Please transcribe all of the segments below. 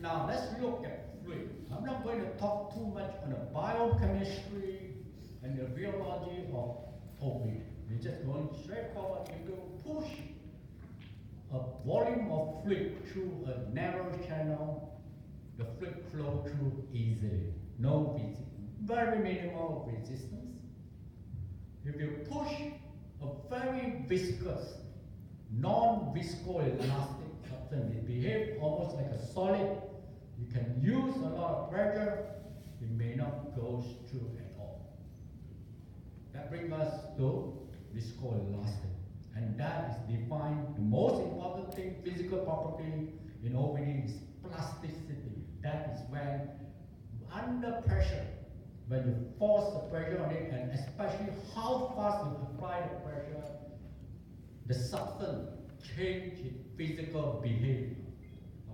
Now let's look at fluid. I'm not going to talk too much on the biochemistry and the rheology of OVD. We're just going straight forward. If you push a volume of fluid through a narrow channel, the fluid flow through easily. No very minimal resistance. If you push a very viscous, non-viscoelastic substance, it behaves almost like a solid. You can use a lot of pressure, it may not go through at all. That brings us to viscoelastic. And that is defined, the most important thing, physical property in OVD is plasticity. That is when, under pressure, when you force the pressure on it, and especially how fast you apply the pressure, the substance changes its physical behavior.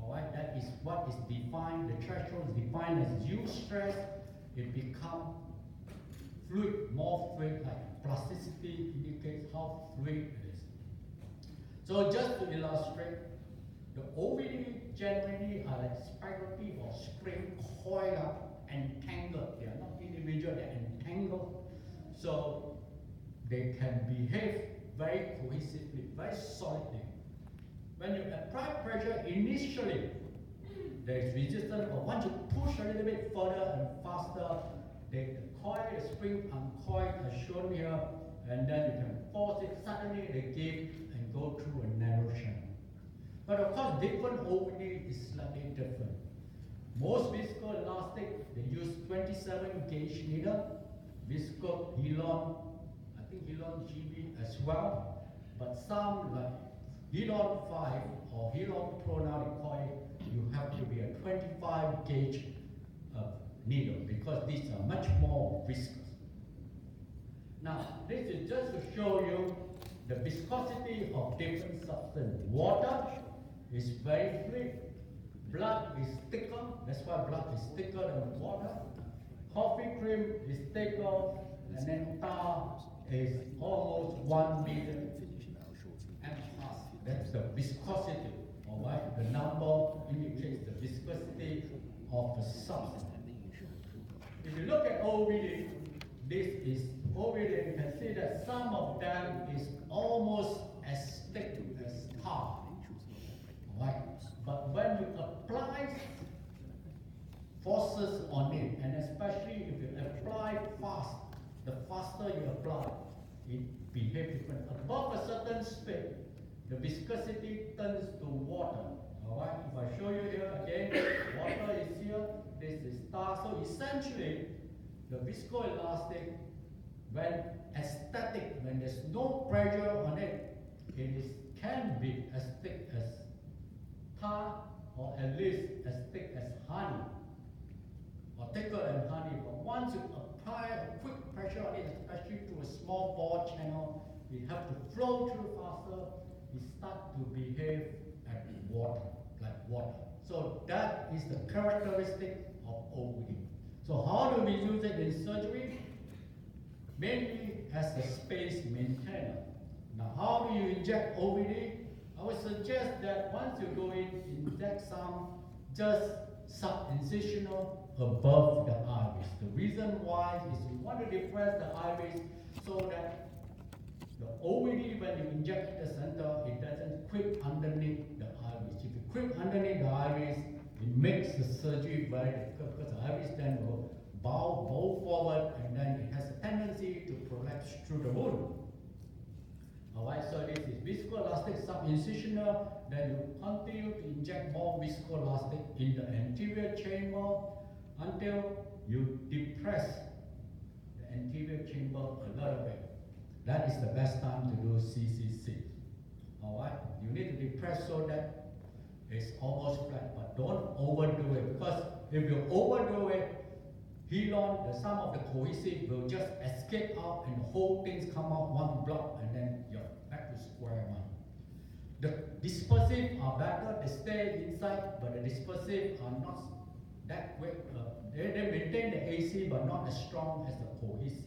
Alright, that is what is defined, the threshold is defined as U stress, it becomes fluid, more fluid-like. Plasticity indicates how fluid it is. So just to illustrate, the OVD generally are like spaghetti or spring coiled up, entangled. They are not individual, they are entangled. So they can behave very cohesively, very solidly. When you apply pressure initially, there is resistance, but once you push a little bit further and faster, the coil, the spring uncoiled as shown here, and then you can force it, suddenly they give and go through a narrow channel. But of course, different OVD is slightly different. Most viscoelastic, they use 27 gauge needle, Visco Helon, I think Helon GB as well, but some like Helon 5 or Helon Pro now they call it, you have to be a 25 gauge needle because these are much more viscous. Now, this is just to show you the viscosity of different substances. Water is very fluid. Blood is thicker. That's why blood is thicker than water. Coffee cream is thicker, and then tar is almost 1 million MPa. That's the viscosity. All right, the number indicates the viscosity of the substance. If you look at OVD, this is OVD. You can see that some of them is almost as thick as tar. Right? But when you apply forces on it, and especially if you apply fast, the faster you apply, it behaves different. Above a certain speed, the viscosity turns to water. Alright, if I show you here again, water is here, this is tar. So essentially, the viscoelastic, when static, when there's no pressure on it, can be as thick as tar, or at least as thick as honey, or thicker than honey. But once you apply a quick pressure on it, especially through a small bore channel, it has to flow through faster, it starts to behave like water. So that is the characteristic of OVD. So how do we use it in surgery? Mainly as a space maintainer. Now how do you inject OVD? I would suggest that once you go in, inject some just sub-incisional above the iris. The reason why is you want to depress the iris so that the OVD, when you inject the center, it doesn't creep underneath the iris. If you creep underneath the iris, it makes the surgery very difficult because the iris then will bow forward, and then it has a tendency to prolapse through the wound. Alright, so this is viscoelastic sub-incisional, then you continue to inject more viscoelastic in the anterior chamber until you depress the anterior chamber a little bit. That is the best time to do CCC. Alright, you need to depress so that it's almost flat, but don't overdo it, because if you overdo it, some of the cohesive will just escape out and the whole things come out one block, and then you're back to square one. The dispersive are better, they stay inside, but the dispersive are not that great. They maintain the AC but not as strong as the cohesive.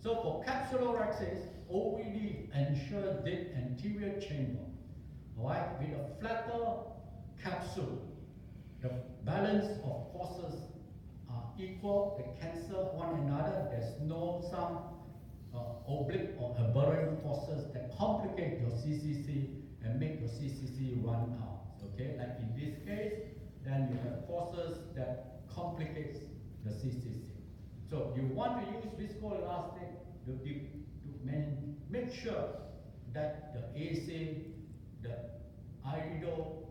So for capsulorhexis, OVD ensures the anterior chamber, alright, with a flatter capsule. the balance of forces are equal, they cancel one another, there's no some oblique or aberrant forces that complicate your CCC and make your CCC run out. Okay, like in this case, then you have forces that complicates the CCC. So you want to use viscoelastic to make sure that the AC, the ideal,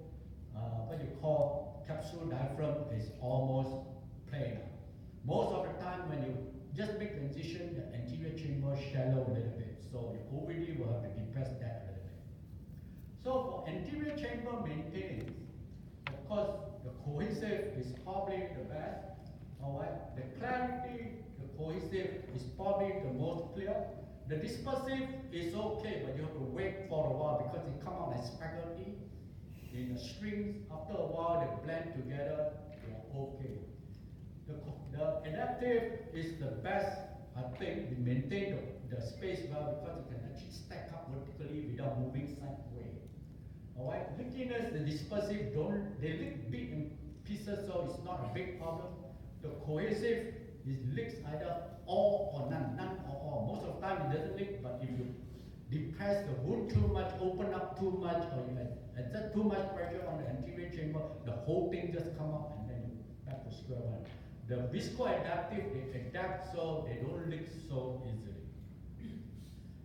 what you call capsule diaphragm is almost planar. Most of the time when you just make the incision, the anterior chamber shallow a little bit, so your OVD will have to depress that a little bit. So for anterior chamber maintenance, of course, the cohesive is probably the best. Alright, the clarity, the cohesive is probably the most clear. The dispersive is okay, but you have to wait for a while because it comes out like spaghetti in the strings. After a while, they blend together, they are okay. The adaptive is the best, I think. We maintain the space well because it can actually stack up vertically without moving sideways. Alright, leakiness, the dispersive they leak big in pieces, so it's not a big problem. The cohesive is leaks either all or none or all. Most of the time it doesn't leak, but if you depress the wound too much, open up too much, or you exert too much pressure on the anterior chamber, the whole thing just come up and then back to square one. The viscoadaptive, they adapt so they don't leak so easily.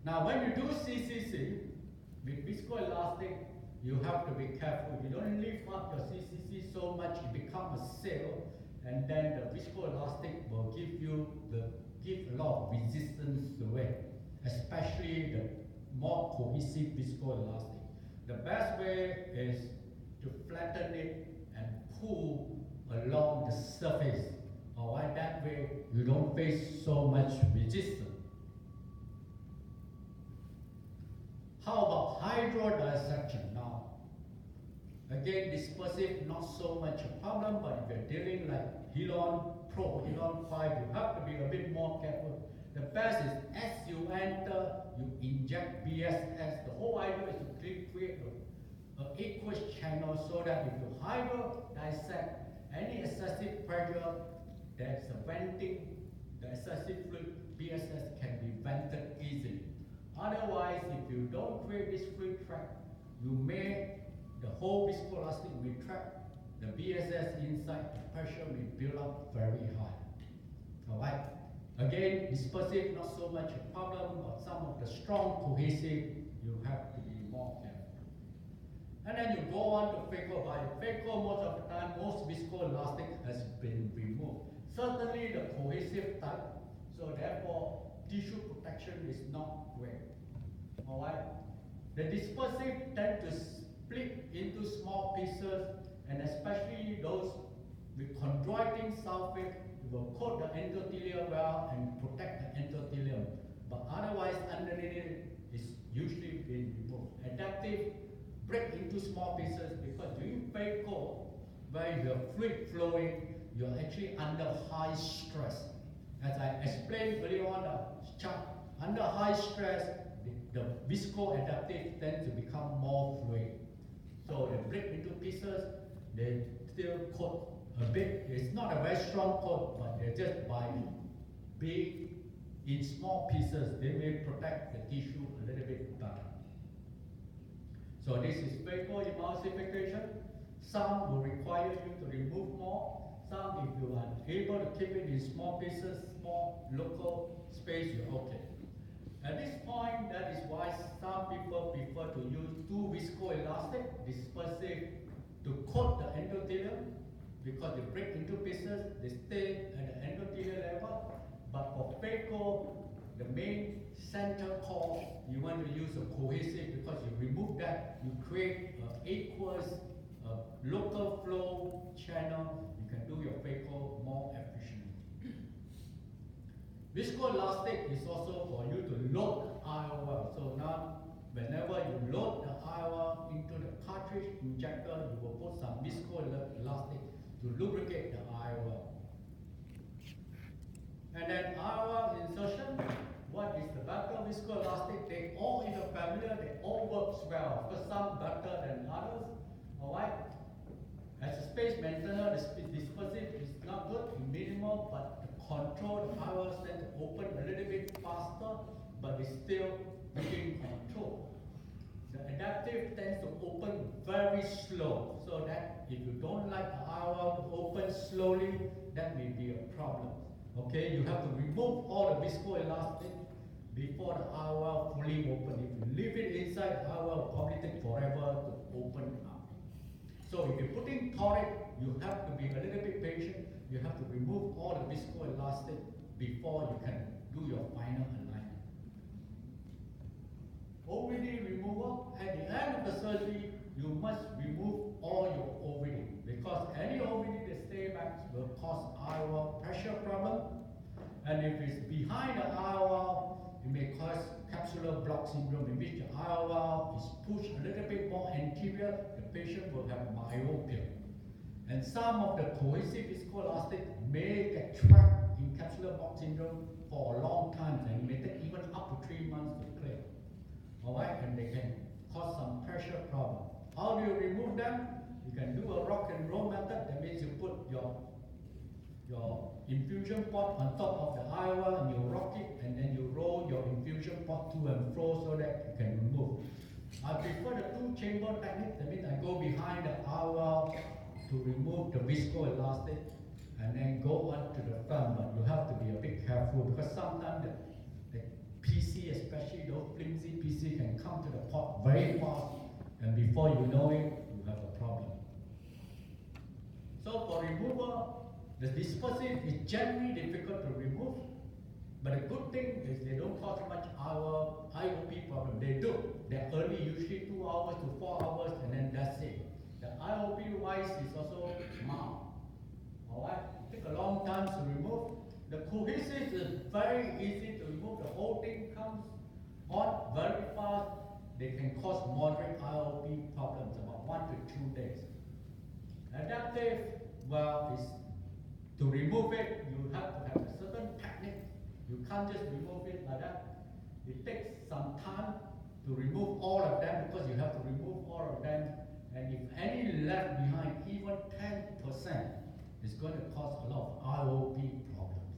Now when you do CCC with viscoelastic, you have to be careful. You don't lift up your CCC so much, it becomes a sail, and then the viscoelastic will give a lot of resistance to it, especially the more cohesive viscoelastic. The best way is to flatten it and pull along the surface. Alright, that way you don't face so much resistance. How about hydrodissection now? Again, dispersive, not so much a problem, but if you're dealing like Healon Pro, Healon 5, you have to be a bit more careful. The best is as you enter, you inject BSS. The whole idea is to create an aqueous channel so that if you hydrodissect any excessive pressure, there's a venting, the excessive fluid BSS can be vented easily. Otherwise, if you don't create this fluid track, you may, the whole viscoelastic will trap the BSS inside, the pressure may build up very high. Alright? Again, dispersive, not so much a problem, but some of the strong cohesive, you have to be more careful. And then you go on to phaco. By phaco, most of the time, most viscoelastic has been removed. Certainly the cohesive type, so therefore tissue protection is not great. Alright? The dispersive tend to split into small pieces, and especially those with chondroitin sulfate will coat the endothelium well and protect the endothelium. But otherwise, underneath it is usually been removed. Adaptive break into small pieces because during phaco, where you have fluid flowing, you're actually under high stress. As I explained earlier on the chart, under high stress, the viscoadaptive tends to become more fluid. So they break into pieces, they still coat a bit. It's not a very strong coat, but they're just by being in small pieces, they may protect the tissue a little bit better. So this is phacoemulsification. Some will require you to remove more. Some, if you are able to keep it in small pieces, small local space, you're okay. At this point, that is why some people prefer to use two viscoelastic dispersive to coat the endothelium, because they break into pieces, they stay at the endothelial level. But for phaco, the main center core, you want to use a cohesive because you remove that, you create an aqueous local flow channel, you can do your phaco more efficiently. Viscoelastic is also for you to load the IOL. So now, whenever you load the IOL into the cartridge injector, you will put some viscoelastic to lubricate the IOL. And then IOL insertion, what is the better viscoelastic? They all in the family, they all works well. For some better than others. Alright? As a space maintenance, controlled IOLs tend to open a little bit faster, but it's still within control. The adaptive tends to open very slow, so that if you don't like the IOL to open slowly, that may be a problem. Okay, you have to remove all the viscoelastic before the IOL fully open. If you leave it inside, the IOL will probably take forever to open up. So if you're putting toric, you have to be a little bit patient. You have to remove all the viscoelastic before you can do your final alignment. OVD removal, at the end of the surgery, you must remove all your OVD, because any OVD that stays back will cause IOL pressure problem, and if it's behind the IOL, it may cause capsular block syndrome, in which the IOL is pushed a little bit more anterior, the patient will have myopia. And some of the cohesive viscoelastic may get trapped in capsular block syndrome for a long time, and it may take even up to 3 months to clear. Alright, and they can cause some pressure problem. How do you remove them? You can do a rock and roll method. That means you put your infusion pot on top of the IOL and you rock it, and then you roll your infusion pot to and fro so that you can remove. I prefer the two-chamber technique. That means I go behind the IOL to remove the viscoelastic and then go on to the front, but you have to be a bit careful, because sometimes the PC, especially those flimsy PC, can come to the pot very fast, and before you know it, you have a problem. So for removal, the dispersive is generally difficult to remove, but the good thing is they don't cause much IOP problem. They do. They're early, usually 2 hours to 4 hours, and then that's it. The IOP wise is also mild. Alright, take a long time to remove. The cohesive is very easy to remove. The whole thing comes on very fast. They can cause moderate IOP problems, about 1 to 2 days. Adaptive, well, is to remove it, you have to have a certain technique. You can't just remove it like that. It takes some time to remove all of them, because you have to remove all of them. And if any left behind, even 10%, it's going to cause a lot of IOP problems.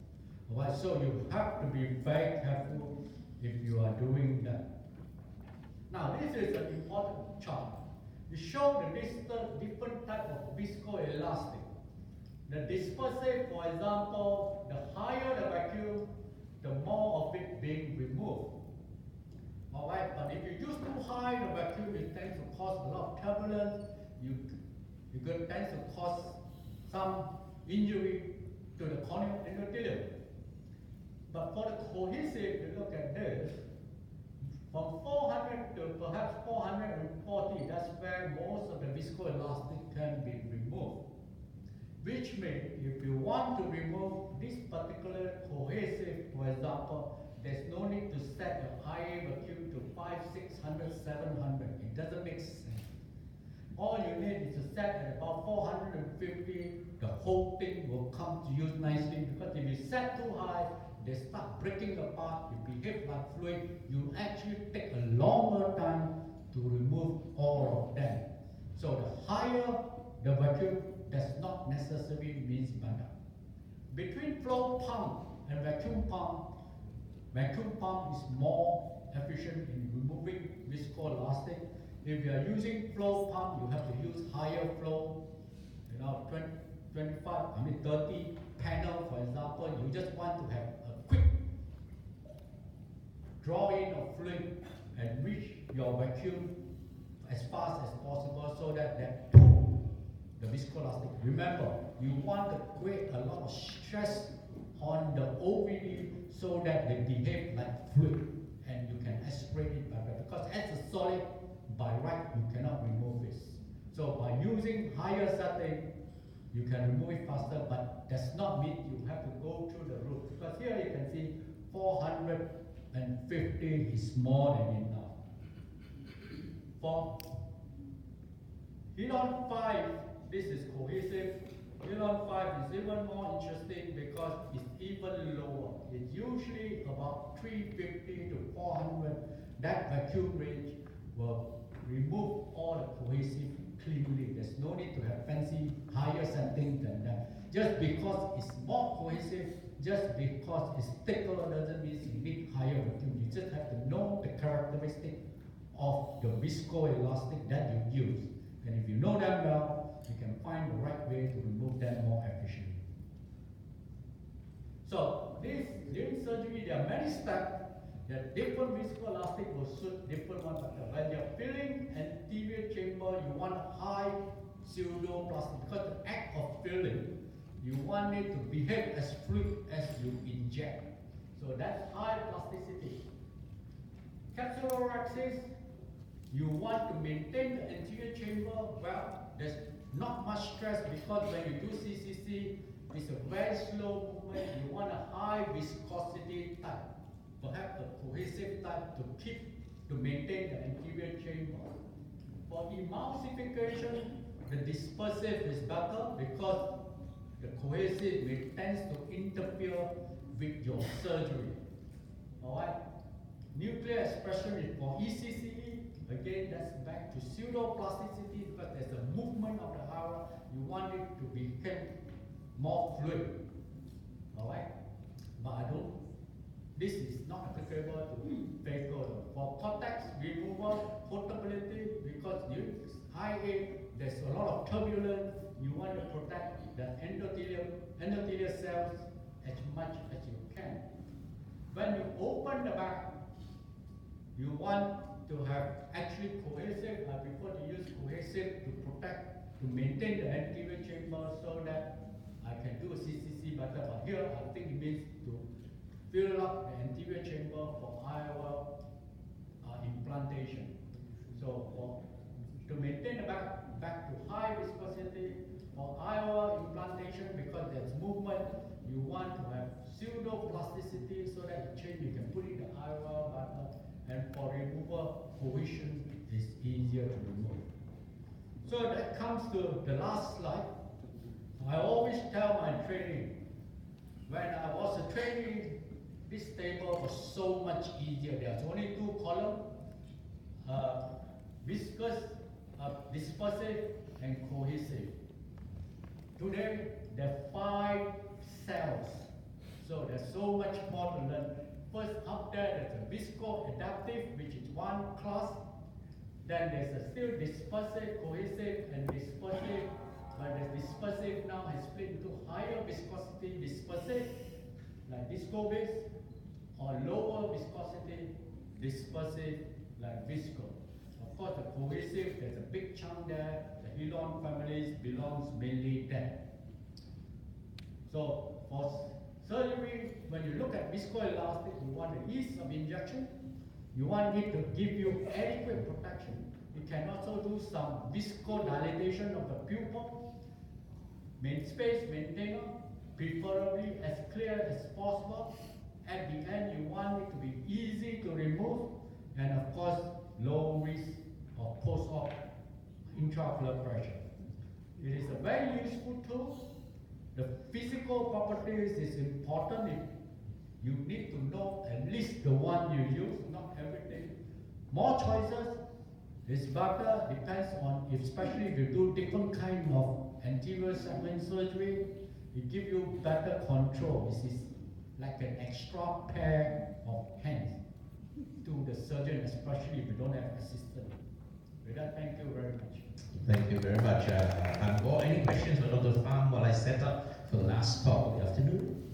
Alright, so you have to be very careful if you are doing that. Now, this is an important chart. It shows the different type of viscoelastic. The dispersive, for example, the higher the vacuum, the more of it being removed. Alright, but if you use too high the vacuum, it tends to cause a lot of turbulence. It tends to cause some injury to the corneal endothelium. But for the cohesive, you look at this, from 400 to perhaps 440, that's where most of the viscoelastic can be removed. Which means, if you want to remove this particular cohesive, for example, there's no need to set your IA vacuum to 500, 600, 700. It doesn't make sense. All you need is to set at about 450. The whole thing will come to use nicely, because if you set too high, they start breaking apart, you behave like fluid, you actually take a longer time to remove all of them. So the higher the vacuum does not necessarily mean better. Between flow pump and vacuum pump is more efficient in removing viscoelastic. If you are using flow pump, you have to use higher flow, 30 panel, for example. You just want to have a quick draw in of fluid and reach your vacuum as fast as possible, so that the viscoelastic. Remember, you want to create a lot of stress on the OVD so that they behave like fluid and you can aspirate it better, because as a solid, by right, you cannot remove this. So by using higher setting, you can remove it faster, but does not mean you have to go through the roof. Because here you can see 450 is more than enough. For Healon 5, this is cohesive. Healon 5 is even more interesting because it's even lower. It's usually about 350 to 400. That vacuum range will remove all the cohesive cleanly. There's no need to have fancy higher setting than that. Just because it's more cohesive just because it's thicker doesn't mean you need higher vacuum. You just have to know the characteristic of the viscoelastic that you use. And if you know them well, you can find the right way to remove them more efficiently. So during surgery, there are many steps that different viscoelastic will suit different ones. When you're filling anterior chamber, you want high pseudoplastic because the act of filling, you want it to behave as fluid as you inject. So that's high plasticity. Capsulorhexis, you want to maintain the anterior chamber. Well, there's not much stress because when you do CCC, it's a very slow movement. You want a high viscosity type, perhaps a cohesive type to maintain the anterior chamber. For emulsification, the dispersive is better because the cohesive tends to interfere with your surgery. Alright? Nuclear expression is for ECCE. Again, that's back to pseudoplasticity because there's a movement of the hara. You want it to become more fluid. Alright? But this is not applicable to phaco. For cortex removal, portability, because during IA, there's a lot of turbulence. You want to protect the endothelial cells as much as you can. When you open the back, you want to have actually cohesive. I prefer to use cohesive to protect, to maintain the anterior chamber so that I can do a CCC better. But here, I think it means to fill up the anterior chamber for IOL implantation. So to maintain the back to high viscosity, for IOL implantation, because there's movement, you want to have pseudoplasticity so that you can put in the IOL better. And for removal, cohesion is easier to remove. So that comes to the last slide. I always tell my trainee, when I was a trainee, this table was so much easier. There's only 2 columns, viscous, dispersive, and cohesive. Today, there are 5 cells. So there's so much more to learn. First, up there, there's a visco-adaptive, which is one class. Then there's a still dispersive, cohesive, and dispersive. But the dispersive now is split into higher viscosity dispersive, like disco-base, or lower viscosity dispersive, like visco. Of course, the cohesive, there's a big chunk there. The Helon families belongs mainly there. So for surgery, when you look at viscoelastic, you want the ease of injection. You want it to give you adequate protection. You can also do some viscodilation of the pupil. Main space maintainer, preferably as clear as possible. At the end, you want it to be easy to remove, and of course, low risk of post-op intraocular pressure. It is a very useful tool. The physical properties is important. You need to know at least the one you use, not everything. More choices is better, depends on, especially if you do different kind of anterior segment surgery, it gives you better control. This is like an extra pair of hands to the surgeon, especially if you don't have assistant. With that, thank you very much. Thank you very much. Any questions for Dr. Pham while I set up for the last talk of the afternoon?